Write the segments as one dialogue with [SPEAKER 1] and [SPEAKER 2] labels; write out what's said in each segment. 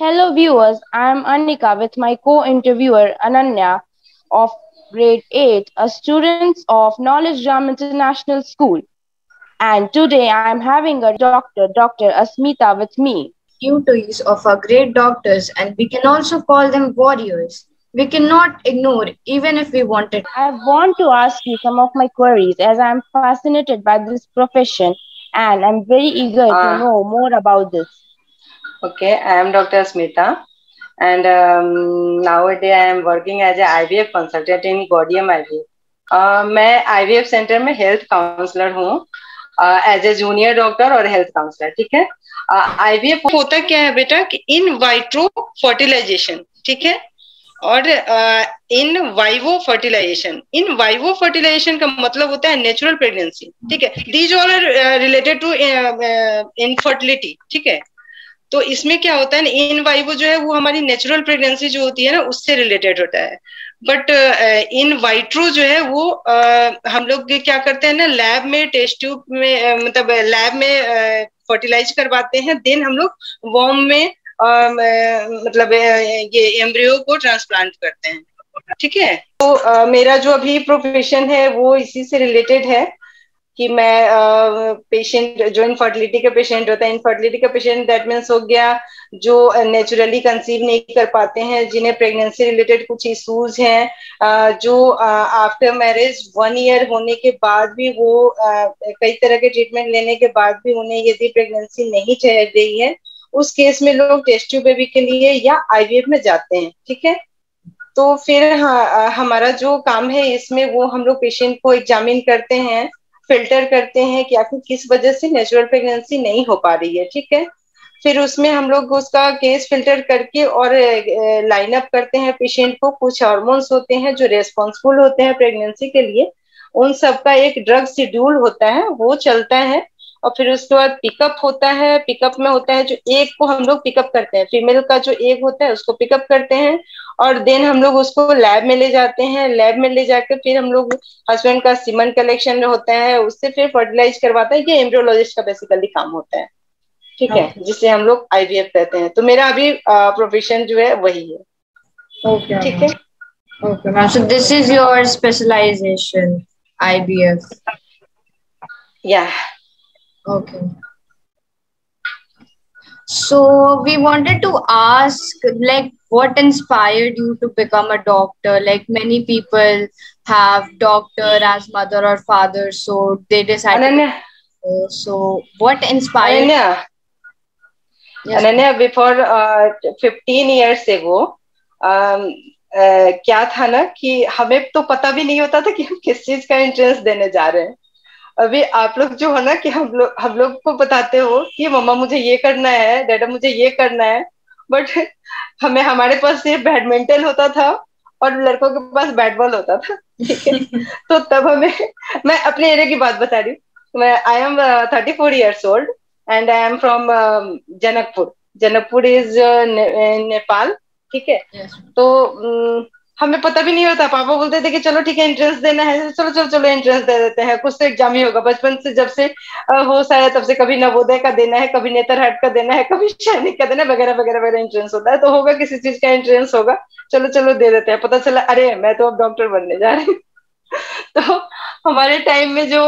[SPEAKER 1] Hello, viewers. I am Annika with my co interviewer Ananya of grade 8, a student of Knowledge Gram International School. And today I am having a doctor, Dr. Asmita, with me.
[SPEAKER 2] Duties of our great doctors, and we can also call them warriors. We cannot ignore, even if we wanted.
[SPEAKER 1] I want to ask you some of my queries as I am fascinated by this profession and I'm very eager to
[SPEAKER 3] Uh,
[SPEAKER 1] know more about this.
[SPEAKER 3] okay, I am Dr. Smita, and nowadays I am working as a IVF consultant in Gaudium IVF. मैं IVF centre में health counsellor हूँ as a junior doctor और health counsellor. ठीक है. IVF होता क्या है बेटा कि इन वाइट्रो फर्टिलाइजेशन. ठीक है. और इन वाइवो फर्टिलाइजेशन का मतलब होता है नेचुरल प्रेगनेंसी. ठीक है. These all are related to infertility. ठीक है. तो इसमें क्या होता है ना, इन वाइवो जो है वो हमारी नेचुरल प्रेगनेंसी जो होती है ना उससे रिलेटेड होता है. बट इन वाइट्रो जो है वो हम लोग क्या करते हैं ना, लैब में टेस्ट ट्यूब में मतलब लैब में फर्टिलाइज करवाते हैं. देन हम लोग वॉर्म में मतलब ये एम्ब्रियो को ट्रांसप्लांट करते हैं. ठीक है. तो मेरा जो अभी प्रोफेशन है वो इसी से रिलेटेड है कि मैं पेशेंट जो इनफर्टिलिटी का पेशेंट होता है, इनफर्टिलिटी का पेशेंट दैट मीन्स हो गया जो नेचुरली कंसीव नहीं कर पाते हैं, जिन्हें प्रेगनेंसी रिलेटेड कुछ इश्यूज हैं, जो आफ्टर मैरिज 1 ईयर होने के बाद भी वो कई तरह के ट्रीटमेंट लेने के बाद भी उन्हें यदि प्रेगनेंसी नहीं चल रही है, उस केस में लोग टेस्ट ट्यूब बेबी के लिए या आईवीएफ में जाते हैं. ठीक है. तो फिर हमारा जो काम है इसमें वो हम लोग पेशेंट को एग्जामिन करते हैं, फिल्टर करते हैं कि आखिर किस वजह से नेचुरल प्रेगनेंसी नहीं हो पा रही है. ठीक है. फिर उसमें हम लोग उसका केस फिल्टर करके और लाइन अप करते हैं पेशेंट को. कुछ हार्मोन्स होते हैं जो रेस्पॉन्सिबल होते हैं प्रेगनेंसी के लिए, उन सबका एक ड्रग शेड्यूल होता है, वो चलता है. और फिर उसके बाद पिकअप होता है. पिकअप में होता है जो एग को हम लोग पिकअप करते हैं, फीमेल का जो एग होता है उसको पिकअप करते हैं और देन हम लोग उसको लैब में ले जाते हैं. लैब में ले जाकर फिर हम लोग हस्बैंड का सीमन कलेक्शन होता है, उससे फिर फर्टिलाइज करवाता है. ये एम्ब्रियोलॉजिस्ट का बेसिकली काम होता है. ठीक है. जिसे हम लोग आईवीएफ कहते हैं. तो मेरा अभी प्रोफेशन जो है वही है.
[SPEAKER 2] Okay,
[SPEAKER 3] ठीक है.
[SPEAKER 2] okay, ma'am. So this is your specialization, IVF.
[SPEAKER 3] या.
[SPEAKER 2] Okay. So we wanted to ask, like, what inspired you to become a doctor? Like, many people have doctor as mother or father, so they decided.
[SPEAKER 3] Ananya.
[SPEAKER 2] So what inspired?
[SPEAKER 3] Ananya.
[SPEAKER 2] Yes.
[SPEAKER 3] Ananya, before 15 years ago, क्या था ना कि हमें तो पता भी नहीं होता था कि हम किस चीज का एंट्रेंस देने जा रहे हैं. अभी आप लोग जो है ना कि हम लोग को बताते हो कि मम्मा मुझे ये करना है, डैडा मुझे ये करना है, बट हमें हमारे पास सिर्फ बैडमिंटन होता था और लड़कों के पास बैट बॉल होता था. ठीक है. तो तब हमें, मैं अपने एरिया की बात बता रही हूँ. मैं I am 34 years old and I am from Janakpur. Janakpur is Nepal. ठीक है.
[SPEAKER 2] Yes.
[SPEAKER 3] तो हमें पता भी नहीं होता. पापा बोलते थे कि चलो ठीक है एंट्रेंस देना है, चलो चलो चलो एंट्रेंस दे देते हैं, कुछ तो एग्जाम ही होगा. बचपन से जब से होश आया तब से कभी नवोदय का देना है, कभी नेतरहाट का देना है, कभी सैनिक का देना है, वगैरह वगैरह वगैरह एंट्रेंस होता है. तो होगा किसी चीज का एंट्रेंस होगा, चलो चलो दे देते हैं. पता चला अरे मैं तो अब डॉक्टर बनने जा रही हूँ. तो हमारे टाइम में जो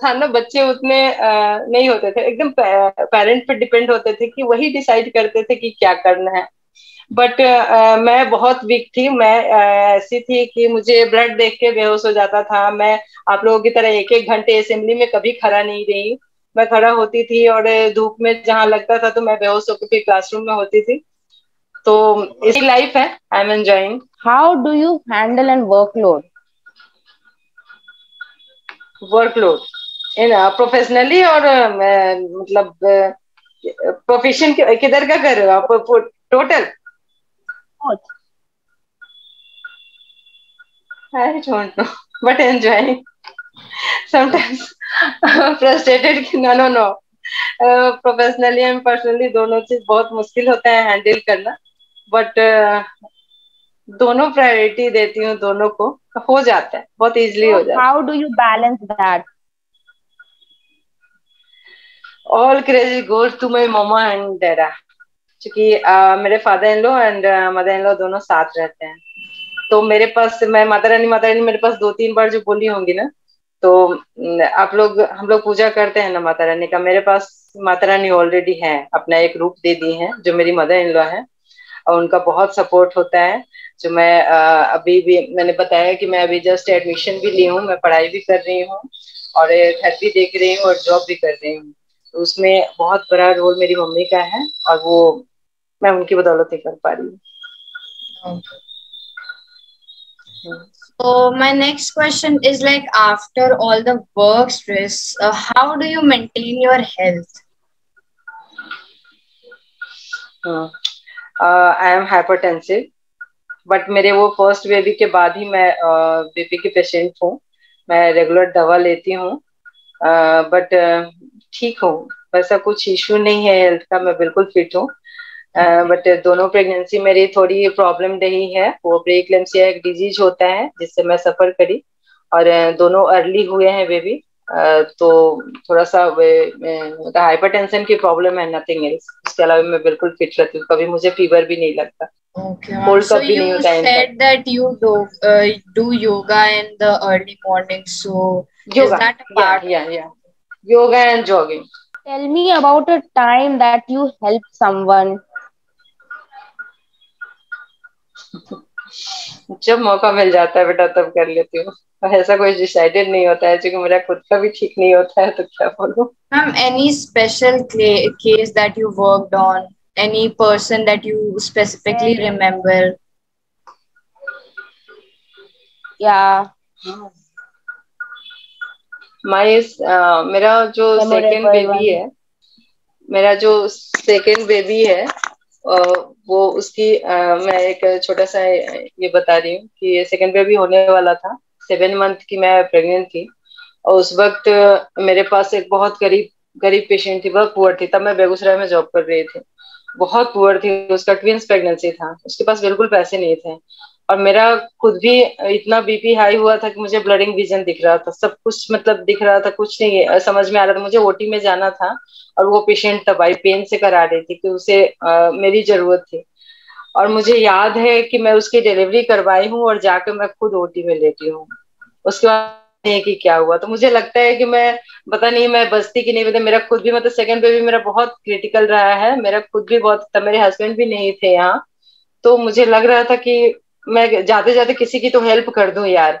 [SPEAKER 3] था ना, बच्चे उतने नहीं होते थे, एकदम पेरेंट पे डिपेंड होते थे कि वही डिसाइड करते थे कि क्या करना है. बट मैं बहुत वीक थी. मैं ऐसी थी कि मुझे ब्लड देख के बेहोश हो जाता था. मैं आप लोगों की तरह एक एक घंटे असेंबली में कभी खड़ा नहीं रही. मैं खड़ा होती थी और धूप में जहां लगता था तो मैं बेहोश होकर फिर क्लासरूम में होती थी. तो इसी लाइफ है. I am enjoying.
[SPEAKER 1] How do you handle and workload?
[SPEAKER 3] Workload in professionally और मतलब प्रोफेशन किधर का कर रहे हो आप total? I don't know, but enjoying. Sometimes frustrated कि no. प्रोफेशनली एंड पर्सनली दोनों चीज बहुत मुश्किल होता है हैंडल करना. बट दोनों प्रायोरिटी देती हूँ दोनों को. हो जाता है, बहुत इजीली हो
[SPEAKER 1] So,
[SPEAKER 3] जाता है.
[SPEAKER 1] how do you balance that?
[SPEAKER 3] All credit goes to my mama and dada.
[SPEAKER 4] क्योंकि मेरे father in law and mother in law दोनों साथ रहते हैं। तो मेरे पास, मैं माता रानी मेरे पास 2-3 बार जो बोली होंगी ना, तो आप लोग, हम लोग पूजा करते हैं ना माता रानी का, मेरे पास माता रानी ऑलरेडी है, अपना एक रूप दे दी है जो मेरी मदर इन लॉ है, और उनका बहुत सपोर्ट होता है। जो मैं अभी भी मैंने बताया कि मैं अभी जस्ट एडमिशन भी ली हूँ, मैं पढ़ाई भी कर रही हूँ और घर भी देख रही हूँ और जॉब भी कर रही हूँ, तो उसमें बहुत बड़ा रोल मेरी मम्मी का है, और वो मैं उनकी बदौलत ही कर पा रही हूँ।
[SPEAKER 2] So my next question is like, after all the work stress, how do you maintain your health?
[SPEAKER 4] I am hypertensive, but मेरे वो फर्स्ट बेबी के बाद ही मैं बीपी की पेशेंट हूँ। मैं रेगुलर दवा लेती हूँ, बट ठीक हूँ, वैसा कुछ इशू नहीं है हेल्थ का, मैं बिल्कुल फिट हूँ। बट दोनों प्रेगनेंसी मेरी थोड़ी प्रॉब्लम रही है। वो प्रीक्लेम्सिया एक डिजीज होता है जिससे मैं सफर करी, और दोनों अर्ली हुए हैं बेबी, तो थोड़ा सा हाइपरटेंशन की प्रॉब्लम है, नथिंग एल्स। उसके अलावा मैं बिल्कुल फिट रहती हूँ, कभी मुझे फीवर भी नहीं लगता।
[SPEAKER 2] Okay,
[SPEAKER 4] कोल्ड
[SPEAKER 2] so
[SPEAKER 4] कप भी नहीं
[SPEAKER 2] you
[SPEAKER 4] होता है
[SPEAKER 2] said
[SPEAKER 4] in fact.
[SPEAKER 2] that you do yoga in the early morning. So is
[SPEAKER 4] yoga,
[SPEAKER 2] that a part?
[SPEAKER 4] या yoga and jogging.
[SPEAKER 1] Tell me about a time that you helped someone.
[SPEAKER 4] जब मौका मिल जाता है बेटा तब कर लेती हूँ, ऐसा कोई डिसाइडेड नहीं होता है, क्योंकि मेरा खुद का भी ठीक नहीं होता है, तो क्या बोलूं।
[SPEAKER 2] Any special case that you worked on? Any person that you specifically remember?
[SPEAKER 1] Yeah,
[SPEAKER 4] मेरा जो सेकेंड
[SPEAKER 1] memorable
[SPEAKER 4] बेबी
[SPEAKER 1] one.
[SPEAKER 4] है, मेरा जो सेकेंड बेबी है, वो उसकी मैं एक छोटा सा ये बता रही हूँ कि सेकेंड बेबी होने वाला था, 7 मंथ की मैं प्रेग्नेंट थी, और उस वक्त मेरे पास एक बहुत गरीब गरीब पेशेंट थी, बहुत पुअर थी। तब मैं बेगूसराय में जॉब कर रही थी, बहुत पुअर थी, उसका ट्विंस प्रेगनेंसी था, उसके पास बिल्कुल पैसे नहीं थे, और मेरा खुद भी इतना बीपी हाई हुआ था कि मुझे ब्लडिंग विजन दिख रहा था, सब कुछ मतलब दिख रहा था, कुछ नहीं समझ में आ रहा था। मुझे ओटी में जाना था, और वो पेशेंट तब आई पेन से करा रही थी कि उसे मेरी जरूरत थी, और मुझे याद है कि मैं उसकी डिलीवरी करवाई हूँ और जाकर मैं खुद ओटी में लेटी हूँ। उसके बाद नहीं कि क्या हुआ, तो मुझे लगता है कि मैं, पता नहीं मैं बचती कि नहीं बचती। मेरा खुद भी मतलब सेकंड बेबी मेरा बहुत क्रिटिकल रहा है, मेरा खुद भी बहुत, तब मेरे हस्बैंड भी नहीं थे यहाँ, तो मुझे लग रहा था कि मैं जाते जाते किसी की तो हेल्प कर दूं यार,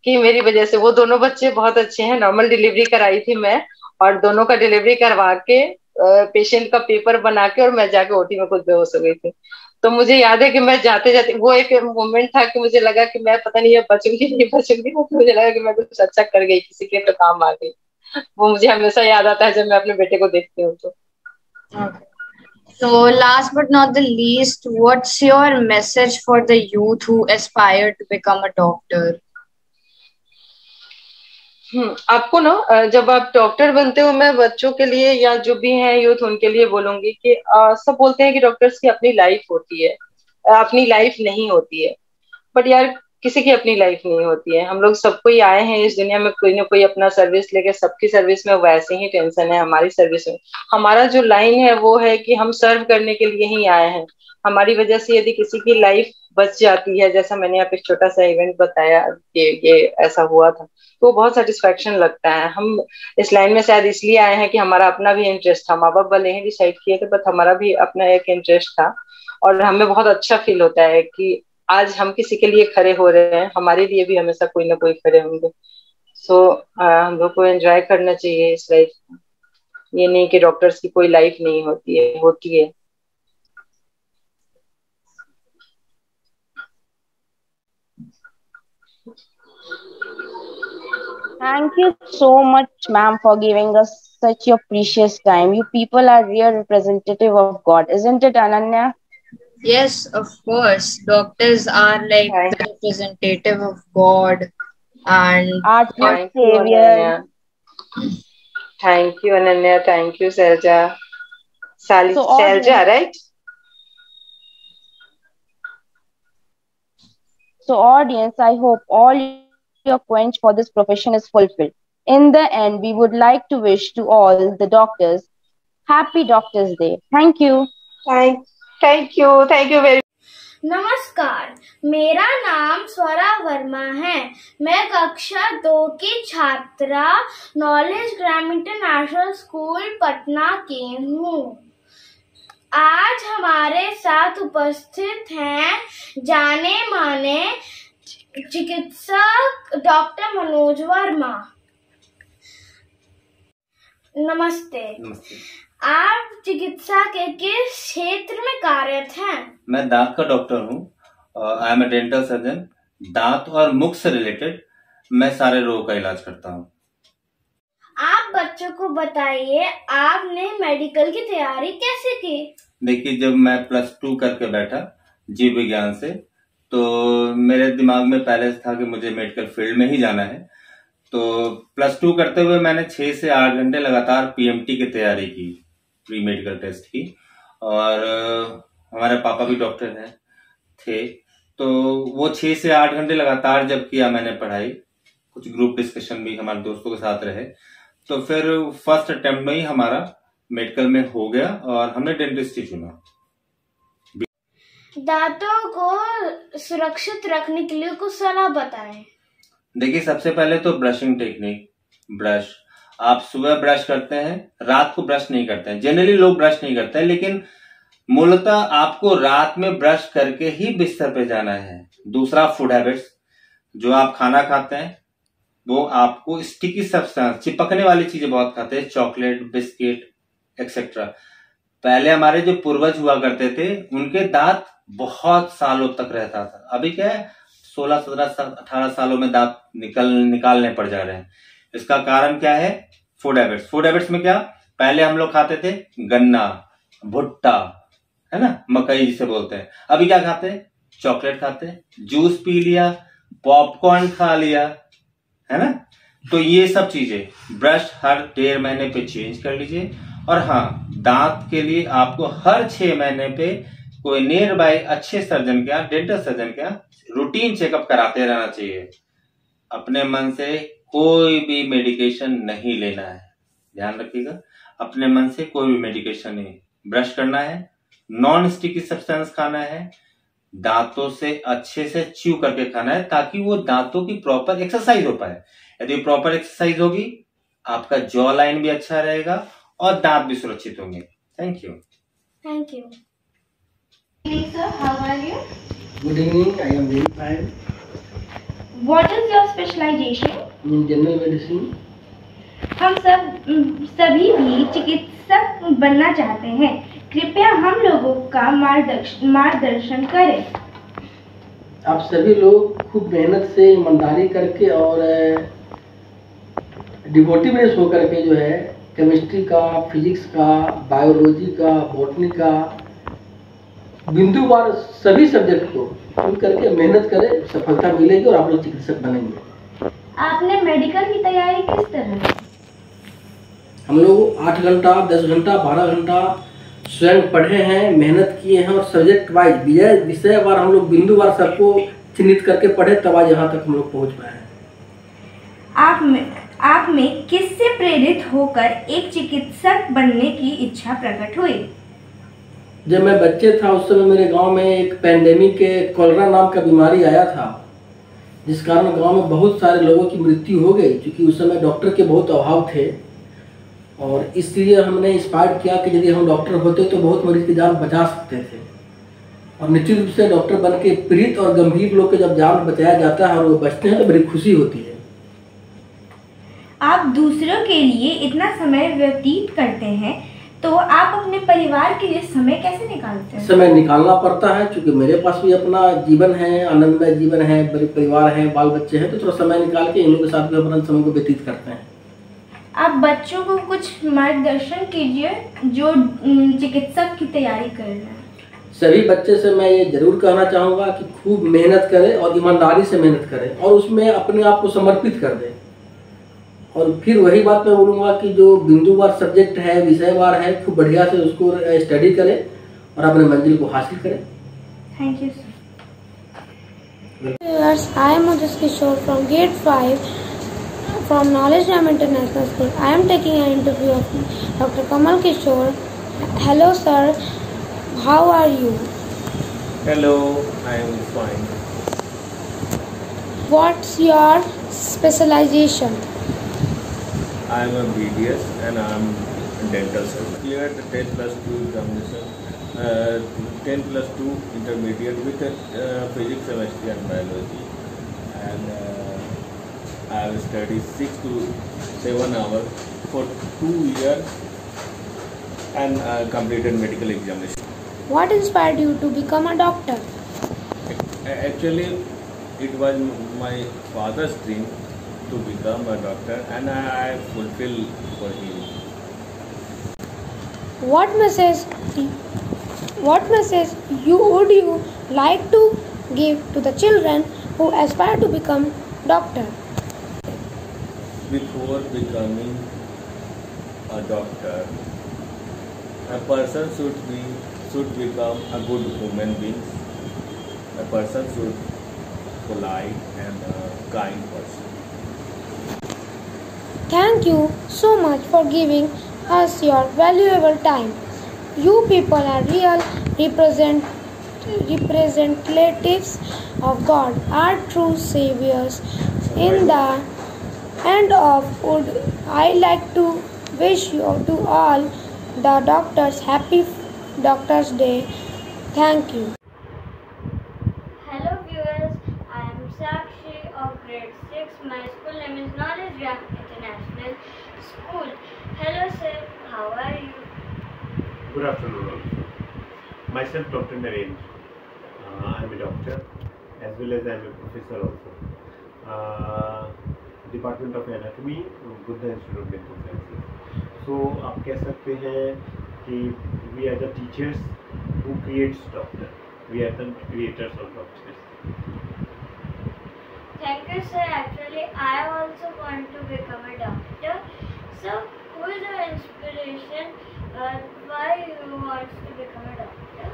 [SPEAKER 4] कि मेरी वजह से वो दोनों बच्चे बहुत अच्छे हैं। नॉर्मल डिलीवरी कराई थी मैं, और दोनों का डिलीवरी करवा के पेशेंट का पेपर बना के, और मैं जाके ओटी में खुद बेहोश हो गई थी। तो मुझे याद है कि मैं जाते जाते वो एक मोमेंट था कि मुझे लगा कि मैं पता नहीं बचूंगी नहीं बचूंगी, तो मुझे लगा कि मैं कुछ अच्छा कर गई, किसी के तो काम आ गई। वो मुझे हमेशा याद आता है जब मैं अपने बेटे को देखती हूँ तो।
[SPEAKER 2] Okay. So last but not the least, what's your message for the youth who aspire to become a doctor?
[SPEAKER 4] आपको ना जब आप डॉक्टर बनते हो, मैं बच्चों के लिए या जो भी हैं यूथ उनके लिए बोलूंगी कि सब बोलते हैं कि डॉक्टर्स की अपनी लाइफ होती है, अपनी लाइफ नहीं होती है, बट यार किसी की अपनी लाइफ नहीं होती है। हम लोग सबको ही आए हैं इस दुनिया में, कोई ना कोई अपना सर्विस लेके, सबकी सर्विस में वैसे ही टेंशन है, हमारी सर्विस में हमारा जो लाइन है वो है कि हम सर्व करने के लिए ही आए हैं। हमारी वजह से यदि किसी की लाइफ बच जाती है, जैसा मैंने आप एक छोटा सा इवेंट बताया कि ये ऐसा हुआ था, तो बहुत सेटिस्फेक्शन लगता है। हम इस लाइन में शायद इसलिए आए हैं कि हमारा अपना भी इंटरेस्ट था, माँ बाप भले ही डिसाइड किए थे, बट हमारा भी अपना एक इंटरेस्ट था, और हमें बहुत अच्छा फील होता है कि आज हम किसी के लिए खड़े हो रहे हैं, हमारे लिए भी हमेशा कोई ना कोई खड़े होंगे। सो हम लोग को एंजॉय करना चाहिए इस लाइफ। ये नहीं कि डॉक्टर्स की कोई लाइफ नहीं होती है, होती है।
[SPEAKER 1] Thank you so much, ma'am, for giving us such your precious time. You people are real representative of God, isn't it, Ananya?
[SPEAKER 2] Yes, of course. Doctors are like the representative of God, and
[SPEAKER 1] Our true
[SPEAKER 4] thank you
[SPEAKER 1] savior.
[SPEAKER 4] Ananya, thank you Ananya, thank you Selja,
[SPEAKER 1] So,
[SPEAKER 4] Selja
[SPEAKER 1] audience,
[SPEAKER 4] right.
[SPEAKER 1] I hope all your quench for this profession is fulfilled. In the end, we would like to wish to all the doctors Happy Doctors Day. Thank you.
[SPEAKER 4] Thank you very.
[SPEAKER 5] नमस्कार, मेरा नाम स्वरा वर्मा है। मैं कक्षा 2 की छात्रा knowledge ग्राम international school Patna की हूँ। आज हमारे साथ उपस्थित हैं जाने माने चिकित्सक डॉक्टर मनोज वर्मा। नमस्ते। आप चिकित्सा के किस क्षेत्र में कार्यरत हैं?
[SPEAKER 6] मैं दांत का डॉक्टर हूँ। I am a dental surgeon. दांत और मुख से रिलेटेड मैं सारे रोगों का इलाज करता हूँ।
[SPEAKER 5] आप बच्चों को बताइए, आपने मेडिकल की तैयारी कैसे की?
[SPEAKER 6] देखिए, जब मैं +2 करके बैठा जीव विज्ञान से, तो मेरे दिमाग में पहले से था कि मुझे मेडिकल फील्ड में ही जाना है। तो +2 करते हुए मैंने 6 से 8 घंटे लगातार PMT की तैयारी की, प्री मेडिकल टेस्ट की। और हमारे पापा भी डॉक्टर थे, तो वो 6 से 8 घंटे लगातार जब किया मैंने पढ़ाई, कुछ ग्रुप डिस्कशन भी हमारे दोस्तों के साथ रहे, तो फिर फर्स्ट अटेम्प्ट में ही हमारा मेडिकल में हो गया और हमने डेंटिस्ट्री चुना।
[SPEAKER 5] दांतों को सुरक्षित रखने के लिए कुछ सलाह बताएं।
[SPEAKER 6] देखिए, सबसे पहले तो ब्रशिंग टेक्निक। ब्रश आप सुबह ब्रश करते हैं, रात को ब्रश नहीं करते हैं। जनरली लोग ब्रश नहीं करते हैं, लेकिन मूलतः आपको रात में ब्रश करके ही बिस्तर पे जाना है। दूसरा, फूड हैबिट्स। जो आप खाना खाते हैं वो आपको स्टिकी सब्सटेंस, चिपकने वाली चीजें बहुत खाते हैं, चॉकलेट, बिस्किट एक्सेट्रा। पहले हमारे जो पूर्वज हुआ करते थे, उनके दांत बहुत सालों तक रहता था। अभी क्या है, 16, 17, 18 सालों में दांत निकालने पड़ जा रहे हैं। इसका कारण क्या है? Food habits. फूड हैबिट्स में क्या, पहले हम लोग खाते थे गन्ना, भुट्टा, है ना, मकई जिसे बोलते हैं। अभी क्या खाते हैं? चॉकलेट खाते हैं, जूस पी लिया, पॉपकॉर्न खा लिया, है ना। तो ये सब चीजें ब्रश हर 1.5 महीने पे चेंज कर लीजिए। और हाँ, दांत के लिए आपको हर 6 महीने पे कोई नियर बाय अच्छे सर्जन के यहाँ, डेंटल सर्जन के यहाँ रूटीन चेकअप कराते रहना चाहिए। अपने मन से कोई भी मेडिकेशन नहीं लेना है, ध्यान रखिएगा। अपने मन से कोई भी मेडिकेशन नहीं। ब्रश करना है, नॉन स्टिकी सब्सटेंस खाना है, दांतों से अच्छे से च्यू करके खाना है, ताकि वो दांतों की प्रॉपर एक्सरसाइज हो पाए। यदि प्रॉपर एक्सरसाइज होगी, आपका जॉ लाइन भी अच्छा रहेगा और दांत भी सुरक्षित होंगे। Thank you.
[SPEAKER 5] Thank you. Sir, how are you?
[SPEAKER 7] Good evening. I am very fine.
[SPEAKER 5] What is your specialization?
[SPEAKER 7] In general medicine.
[SPEAKER 5] हम सभी भी चिकित्सक बनना चाहते हैं। कृपया हम लोगों का मार्गदर्शन करें।
[SPEAKER 7] आप सभी लोग खूब मेहनत से, ईमानदारी करके और डिवोटिवनेस होकर के जो है केमिस्ट्री का, फिजिक्स का, बायोलॉजी का, बॉटनी का, बिंदुवार सभी सब्जेक्ट को चुन करके मेहनत करें, सफलता मिलेगी और आप लोग चिकित्सक बनेंगे।
[SPEAKER 5] आपने मेडिकल की तैयारी किस तरह की?
[SPEAKER 7] हम लोग 8 घंटा, 10 घंटा, 12 घंटा स्वयं पढ़े हैं, मेहनत किए हैं और सब्जेक्ट वाइज विषयवार हम लोग बिंदुवार सबको चिन्हित करके पढ़े, तब आज यहाँ तक हम लोग पहुँच पाए हैं।
[SPEAKER 5] आप में किससे प्रेरित होकर एक चिकित्सक बनने की इच्छा प्रकट हुई?
[SPEAKER 7] जब मैं बच्चे था उस समय मेरे गांव में एक पैंडेमिक कोलेरा नाम का बीमारी आया था, जिस कारण गांव में बहुत सारे लोगों की मृत्यु हो गई, क्योंकि उस समय डॉक्टर के बहुत अभाव थे। और इसलिए हमने इंस्पायर किया कि यदि हम डॉक्टर होते तो बहुत मरीज की जान बचा सकते थे। और निश्चित रूप से डॉक्टर बन के पीड़ित और गंभीर लोग के जब जान बचाया जाता है और वो बचते हैं तो बड़ी खुशी होती है।
[SPEAKER 5] आप दूसरों के लिए इतना समय व्यतीत करते हैं, तो आप अपने परिवार के लिए समय कैसे निकालते हैं?
[SPEAKER 7] समय निकालना पड़ता है, क्योंकि मेरे पास भी अपना जीवन है, आनंदमय जीवन है, बड़े परिवार है, बाल बच्चे हैं, तो थोड़ा समय निकाल के इन लोगों के साथ भी अपना समय को व्यतीत करते हैं।
[SPEAKER 5] आप बच्चों को कुछ मार्गदर्शन कीजिए जो चिकित्सक की तैयारी कर रहे हैं।
[SPEAKER 7] सभी बच्चे से मैं ये जरूर कहना चाहूँगा कि खूब मेहनत करें और ईमानदारी से मेहनत करें और उसमें अपने आप को समर्पित कर दें। और फिर वही बात मैं बोलूँगा कि जो बिंदुवार सब्जेक्ट है, विषयवार है, खूब बढ़िया से उसको स्टडी करें और अपने मंजिल को हासिल करें।
[SPEAKER 5] Thank you sir.
[SPEAKER 8] I am Moses Kishore from grade 5 from Knowledge Gram International School. I am taking an interview of Dr. Kamal Kishore. Hello sir, How are you?
[SPEAKER 9] Hello, I am fine.
[SPEAKER 8] What's your specialization?
[SPEAKER 9] I am a BDS and I am dental surgeon. Cleared the 10+2 examination, 10+2 intermediate with physics, chemistry and biology. And I have studied 6 to 7 hours for 2 years and completed medical examination.
[SPEAKER 8] What inspired you to become a doctor?
[SPEAKER 9] Actually, it was my father's dream to become a doctor and I fulfilled for him.
[SPEAKER 8] What message would you like to give to the children who aspire to become doctor?
[SPEAKER 9] Before becoming a doctor, a person should become a good human being. A person should polite and a kind person.
[SPEAKER 8] Thank you so much for giving us your valuable time. You people are real representatives of God, our true saviors. In the end of would I like to wish you to all the doctors happy Doctors' Day. Thank you.
[SPEAKER 10] Hello viewers, I am Sakshi of grade 6. My school name is Knowledge Jam International School. Hello sir, how are you?
[SPEAKER 11] Good afternoon also. Myself Dr. Narendra. I am a doctor as well as I am a professor also. Department of Anatomy, Buddha Institute of Dental Sciences. So आप कह सकते हैं कि we are the teachers who creates doctor. We are the creators of doctors.
[SPEAKER 10] Thank you sir. Actually I also want to become a doctor. So who is your inspiration? Why you want to become a doctor?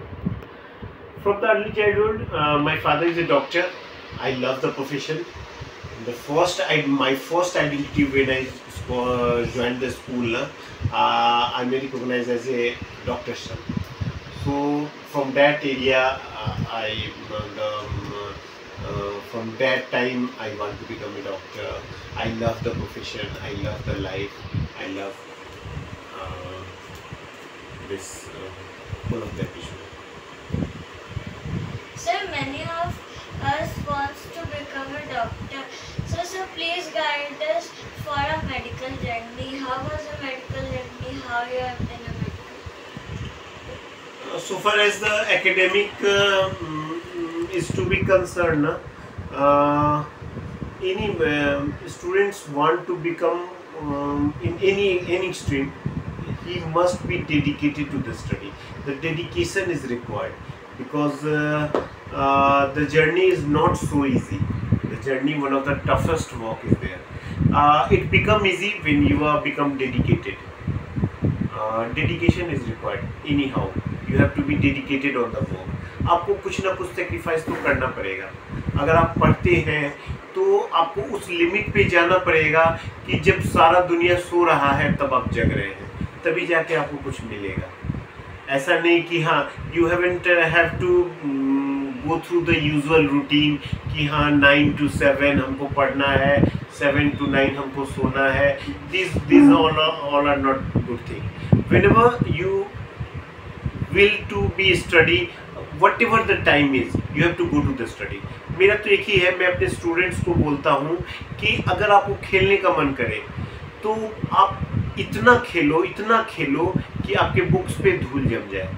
[SPEAKER 11] From the early childhood, my father is a doctor. I love the profession. My first identity when I joined the school, I'm recognized as a doctor's son. So from that area, from that time, I want to become a doctor. I love the profession. I love the life. I love this full of that issue.
[SPEAKER 10] Sir, many of us wants to become a doctor. So sir, please guide us for a medical journey. How was a medical journey? How you have been a medical?
[SPEAKER 11] So far as the academic is to be concerned, any students want to become in any stream, he must be dedicated to the study. The dedication is required because the journey is not so easy. The journey, one of the toughest work is there. It become easy when you are become dedicated. Dedication is required anyhow. You have to be dedicated on the work. आपको कुछ ना कुछ sacrifice तो करना पड़ेगा. अगर आप पढ़ते हैं तो आपको उस लिमिट पे जाना पड़ेगा कि जब सारा दुनिया सो रहा है तब आप जग रहे हैं, तभी जाके आपको कुछ मिलेगा. ऐसा नहीं कि हाँ you haven't have to go through the usual routine कि हाँ 9 to 7 हमको पढ़ना है, 7 to 9 हमको सोना है. These all are not good thing. Whenever you will to be study, whatever the time is, you have to go to the study. मेरा तो एक ही है, मैं अपने स्टूडेंट्स को बोलता हूँ कि अगर आपको खेलने का मन करे तो आप इतना खेलो कि आपके बुक्स पे धूल जम जाए.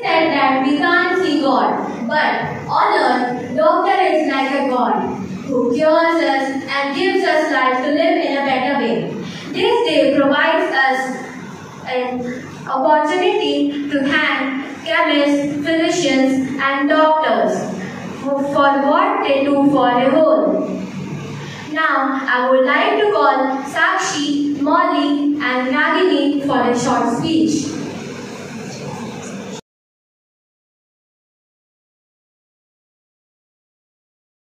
[SPEAKER 12] Said that we can't see God, but on earth, doctor is like a God who cures us and gives us life to live in a better way. This day provides us an opportunity to thank chemists, physicians, and doctors for what they do for the whole. Now, I would like to call Sakshi, Molly, and Nagini for a short speech.